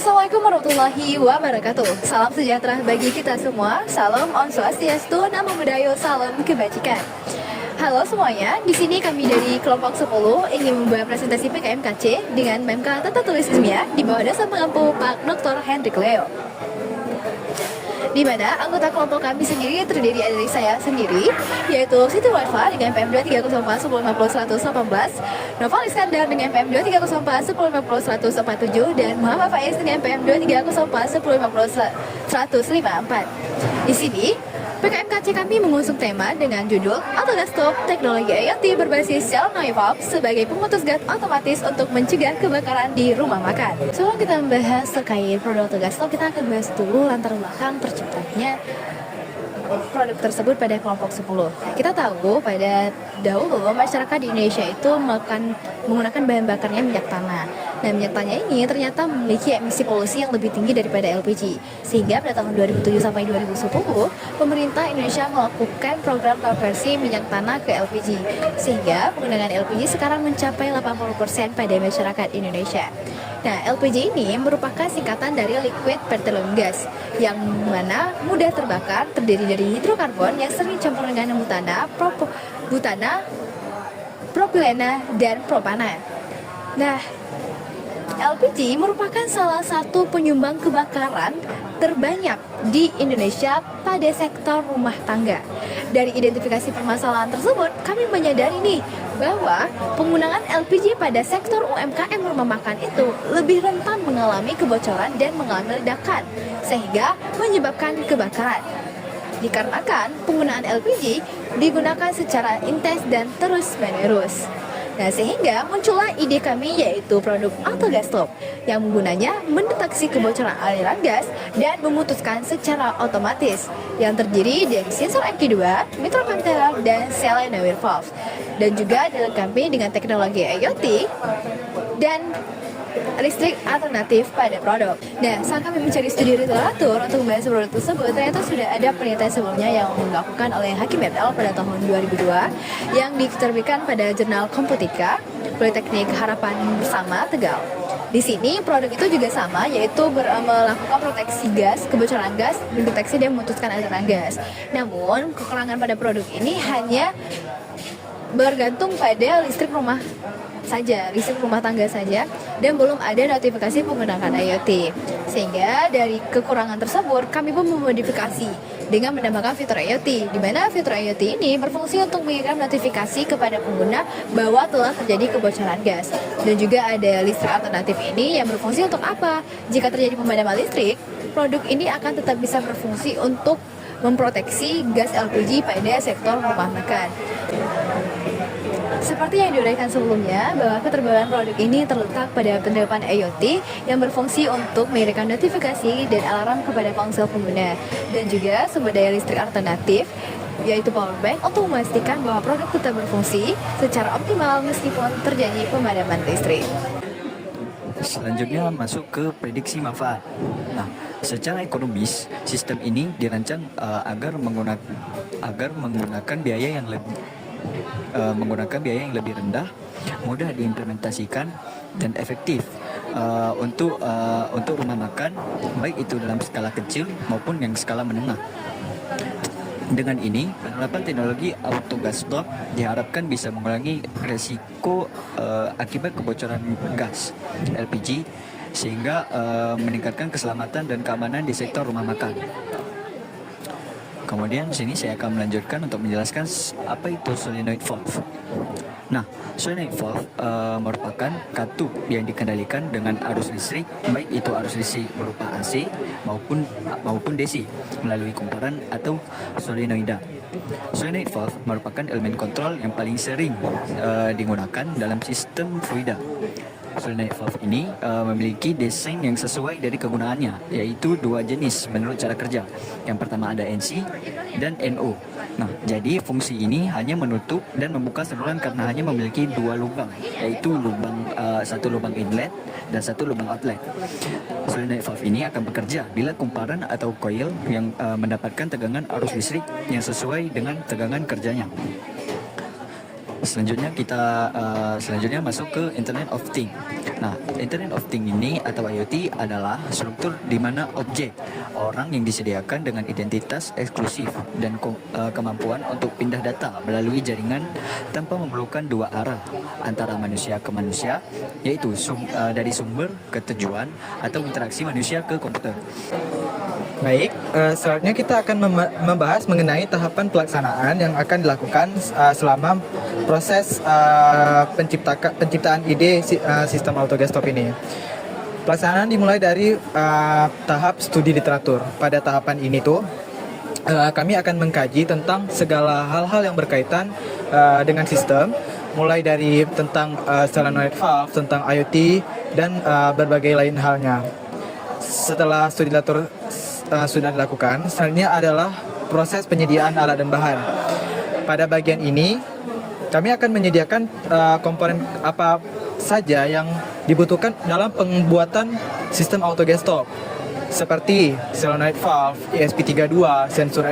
Assalamualaikum warahmatullahi wabarakatuh. Salam sejahtera bagi kita semua. Salam Om Swastiastu, Namo Buddhaya, salam kebajikan. Halo semuanya, di sini kami dari kelompok 10 ingin membuat presentasi PKMKC dengan MMK Tata Tulis Ilmiah di bawah dasar pengampu Pak Dr. Hendrik Leo. Di mana anggota kelompok kami sendiri terdiri dari saya sendiri, yaitu Siti Waifa dengan PM 2304 1050 118, Noval Iskandar dengan PM 2304 1050 147, dan Muhammad Faiz dengan PM 2304 1050 154. Di sini PKMKC kami mengusung tema dengan judul Autogas-Stop Teknologi IoT berbasis Cell Noise sebagai pemutus gas otomatis untuk mencegah kebakaran di rumah makan. Sebelum kita membahas terkait produk Autogas-Stop, kita akan bahas dulu latar belakang terciptanya produk tersebut pada kelompok 10. Kita tahu pada dahulu masyarakat di Indonesia itu menggunakan bahan bakarnya minyak tanah. Nah, minyak tanah ini ternyata memiliki emisi polusi yang lebih tinggi daripada LPG. Sehingga pada tahun 2007 sampai 2010, pemerintah Indonesia melakukan program konversi minyak tanah ke LPG. Sehingga penggunaan LPG sekarang mencapai 80% pada masyarakat Indonesia. Nah, LPG ini merupakan singkatan dari liquid petroleum gas yang mana mudah terbakar, terdiri dari hidrokarbon yang sering campur dengan butana, propilena, dan propana. Nah, LPG merupakan salah satu penyumbang kebakaran terbanyak di Indonesia pada sektor rumah tangga. Dari identifikasi permasalahan tersebut, kami menyadari nih bahwa penggunaan LPG pada sektor UMKM rumah makan itu lebih rentan mengalami kebocoran dan mengalami ledakan, sehingga menyebabkan kebakaran. Dikarenakan penggunaan LPG digunakan secara intens dan terus-menerus. Nah, sehingga muncullah ide kami yaitu produk Autogas-Stop yang menggunanya mendeteksi kebocoran aliran gas dan memutuskan secara otomatis yang terdiri dari sensor MQ2, microcontroller, dan solenoid valve, dan juga dilengkapi dengan teknologi IoT dan listrik alternatif pada produk. Nah, saat kami mencari studi literatur untuk membahas produk tersebut, ternyata sudah ada penelitian sebelumnya yang dilakukan oleh Hakim et al. Pada tahun 2002 yang diterbitkan pada jurnal Komputika, Politeknik Harapan Bersama, Tegal. Di sini produk itu juga sama, yaitu melakukan proteksi gas, kebocoran gas, mendeteksi dan memutuskan aliran gas. Namun, kekurangan pada produk ini hanya bergantung pada listrik rumah tangga saja, dan belum ada notifikasi menggunakan IoT. Sehingga dari kekurangan tersebut, kami pun memodifikasi dengan menambahkan fitur IoT, di mana fitur IoT ini berfungsi untuk mengirim notifikasi kepada pengguna bahwa telah terjadi kebocoran gas. Dan juga ada listrik alternatif ini yang berfungsi untuk apa? Jika terjadi pemadaman listrik, produk ini akan tetap bisa berfungsi untuk memproteksi gas LPG pada sektor rumah makan. Seperti yang diuraikan sebelumnya, bahwa keterbatasan produk ini terletak pada penerapan IoT yang berfungsi untuk mengirimkan notifikasi dan alarm kepada ponsel pengguna, dan juga sumber daya listrik alternatif, yaitu power bank, untuk memastikan bahwa produk tetap berfungsi secara optimal meskipun terjadi pemadaman listrik. Selanjutnya masuk ke prediksi manfaat. Nah, secara ekonomis, sistem ini dirancang agar menggunakan biaya yang lebih rendah, mudah diimplementasikan, dan efektif untuk rumah makan, baik itu dalam skala kecil maupun yang skala menengah. Dengan ini, penerapan teknologi Autogas-Stop diharapkan bisa mengurangi resiko akibat kebocoran gas LPG, sehingga meningkatkan keselamatan dan keamanan di sektor rumah makan. Kemudian di sini saya akan melanjutkan untuk menjelaskan apa itu solenoid valve. Nah, solenoid valve merupakan katup yang dikendalikan dengan arus listrik, baik itu arus listrik berupa AC maupun DC melalui kumparan atau solenoida. Solenoid valve merupakan elemen kontrol yang paling sering digunakan dalam sistem fluida. Solenoid valve ini memiliki desain yang sesuai dari kegunaannya, yaitu dua jenis menurut cara kerja. Yang pertama ada NC dan NO. Nah, jadi fungsi ini hanya menutup dan membuka saluran karena hanya memiliki dua lubang, yaitu satu lubang inlet dan satu lubang outlet. Solenoid valve ini akan bekerja bila kumparan atau coil yang mendapatkan tegangan arus listrik yang sesuai dengan tegangan kerjanya. Selanjutnya selanjutnya masuk ke Internet of Things. Nah, Internet of Things ini atau IoT adalah struktur di mana objek orang yang disediakan dengan identitas eksklusif dan kemampuan untuk pindah data melalui jaringan tanpa memerlukan dua arah antara manusia ke manusia, yaitu dari sumber ke tujuan atau interaksi manusia ke komputer. Baik, selanjutnya kita akan membahas mengenai tahapan pelaksanaan yang akan dilakukan selama proses penciptaan ide sistem auto gas stop ini. Pelaksanaan dimulai dari tahap studi literatur. Pada tahapan ini kami akan mengkaji tentang segala hal-hal yang berkaitan dengan sistem, mulai dari tentang solenoid valve, tentang IoT, dan berbagai lain halnya. Setelah studi literatur sudah dilakukan, selanjutnya adalah proses penyediaan alat dan bahan. Pada bagian ini, kami akan menyediakan komponen apa saja yang dibutuhkan dalam pembuatan sistem auto gas stop, seperti solenoid valve, ESP32, sensor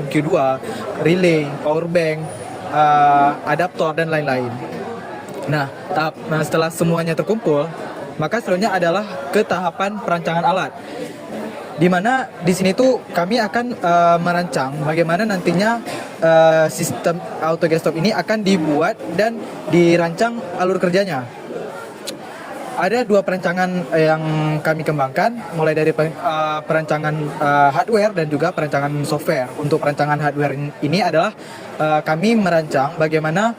MQ2, relay, power bank, adaptor, dan lain-lain. Nah, setelah semuanya terkumpul, maka selanjutnya adalah ke tahapan perancangan alat, di mana di sini kami akan merancang bagaimana nantinya sistem auto gas stop ini akan dibuat dan dirancang alur kerjanya. Ada dua perancangan yang kami kembangkan, mulai dari perancangan hardware dan juga perancangan software. Untuk perancangan hardware ini adalah kami merancang bagaimana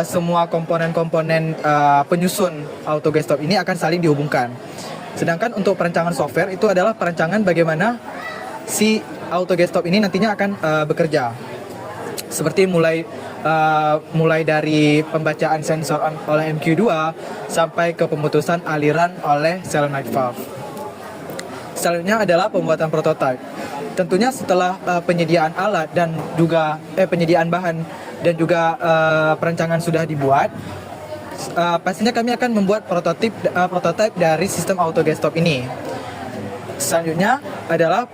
semua komponen-komponen penyusun auto gas stop ini akan saling dihubungkan. Sedangkan untuk perancangan software itu adalah perancangan bagaimana si auto gas stop ini nantinya akan bekerja. Seperti mulai dari pembacaan sensor oleh MQ2 sampai ke pemutusan aliran oleh solenoid valve. Selanjutnya adalah pembuatan prototipe. Tentunya setelah penyediaan alat dan juga penyediaan bahan dan juga perancangan sudah dibuat, pastinya kami akan membuat prototipe dari sistem auto gas stop ini. Selanjutnya adalah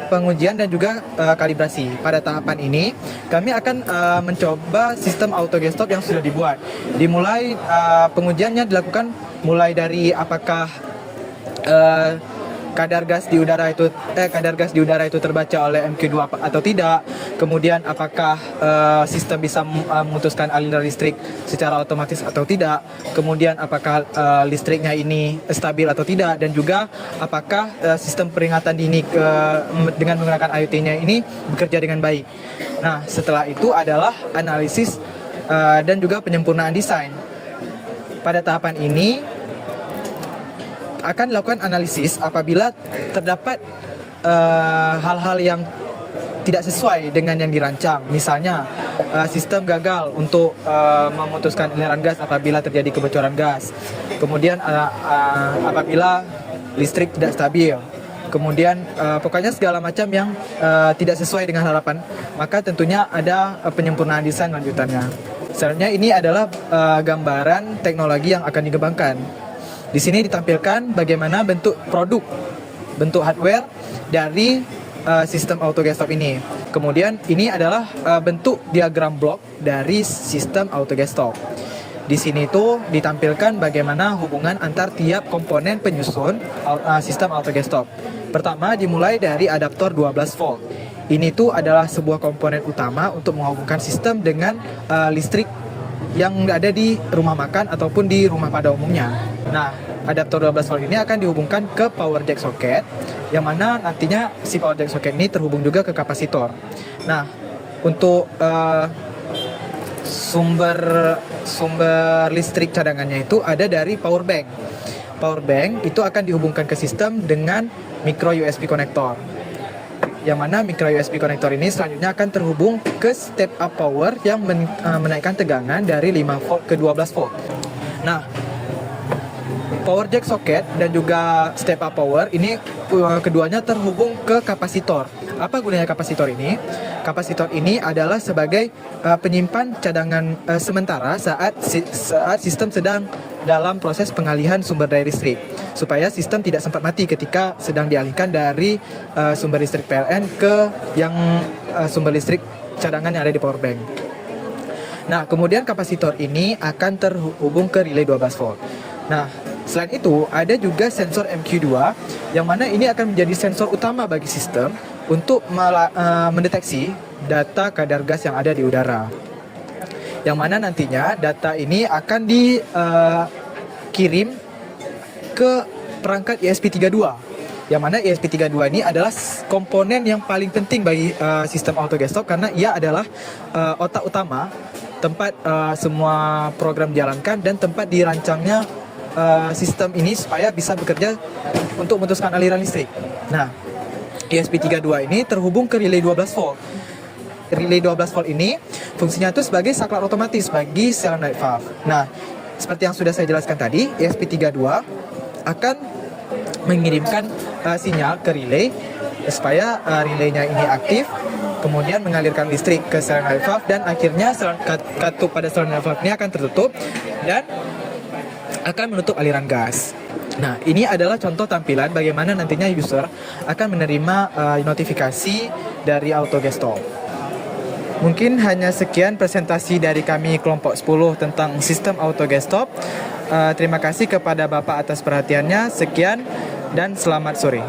pengujian dan juga kalibrasi. Pada tahapan ini, kami akan mencoba sistem auto gas stop yang sudah dibuat. Dimulai pengujiannya dilakukan mulai dari apakah kadar gas di udara itu terbaca oleh MQ2 atau tidak. Kemudian apakah sistem bisa memutuskan aliran listrik secara otomatis atau tidak. Kemudian apakah listriknya ini stabil atau tidak, dan juga apakah sistem peringatan dini dengan menggunakan IoT-nya ini bekerja dengan baik. Nah, setelah itu adalah analisis dan juga penyempurnaan desain. Pada tahapan ini akan dilakukan analisis apabila terdapat hal-hal yang tidak sesuai dengan yang dirancang. Misalnya sistem gagal untuk memutuskan aliran gas apabila terjadi kebocoran gas. Kemudian apabila listrik tidak stabil. Kemudian pokoknya segala macam yang tidak sesuai dengan harapan, maka tentunya ada penyempurnaan desain lanjutannya. Selanjutnya ini adalah gambaran teknologi yang akan dikembangkan. Di sini ditampilkan bagaimana bentuk hardware dari sistem auto gas stop ini. Kemudian ini adalah bentuk diagram blok dari sistem auto gas stop. Di sini ditampilkan bagaimana hubungan antar tiap komponen penyusun sistem auto gas stop. Pertama dimulai dari adaptor 12 volt. Ini adalah sebuah komponen utama untuk menghubungkan sistem dengan listrik yang ada di rumah makan ataupun di rumah pada umumnya. Nah, adaptor 12 volt ini akan dihubungkan ke power jack socket, yang mana nantinya si power jack socket ini terhubung juga ke kapasitor. Nah, untuk sumber listrik cadangannya itu ada dari power bank. Power bank itu akan dihubungkan ke sistem dengan micro USB connector, yang mana micro USB connector ini selanjutnya akan terhubung ke step up power yang menaikkan tegangan dari 5 volt ke 12 volt. Nah, power jack socket dan juga step up power ini keduanya terhubung ke kapasitor. Apa gunanya kapasitor ini? Kapasitor ini adalah sebagai penyimpan cadangan sementara saat sistem sedang dalam proses pengalihan sumber daya listrik, supaya sistem tidak sempat mati ketika sedang dialihkan dari sumber listrik PLN ke yang sumber listrik cadangan yang ada di power bank. Nah, kemudian kapasitor ini akan terhubung ke relay 12 volt. Nah, selain itu ada juga sensor MQ2 yang mana ini akan menjadi sensor utama bagi sistem untuk mendeteksi data kadar gas yang ada di udara. Yang mana nantinya data ini akan dikirim ke perangkat ESP32. Yang mana ESP32 ini adalah komponen yang paling penting bagi sistem auto gas stop karena ia adalah otak utama tempat semua program dijalankan dan tempat dirancangnya sistem ini supaya bisa bekerja untuk memutuskan aliran listrik. Nah, ESP32 ini terhubung ke relay 12 volt. Relay 12 volt ini fungsinya itu sebagai saklar otomatis bagi solenoid valve. Nah, seperti yang sudah saya jelaskan tadi, ESP32 akan mengirimkan sinyal ke relay supaya relaynya ini aktif, kemudian mengalirkan listrik ke solenoid valve dan akhirnya katup pada solenoid valve ini akan tertutup dan akan menutup aliran gas. Nah, ini adalah contoh tampilan bagaimana nantinya user akan menerima notifikasi dari auto gas stop. Mungkin hanya sekian presentasi dari kami kelompok 10 tentang sistem auto gas stop. Terima kasih kepada Bapak atas perhatiannya. Sekian dan selamat sore.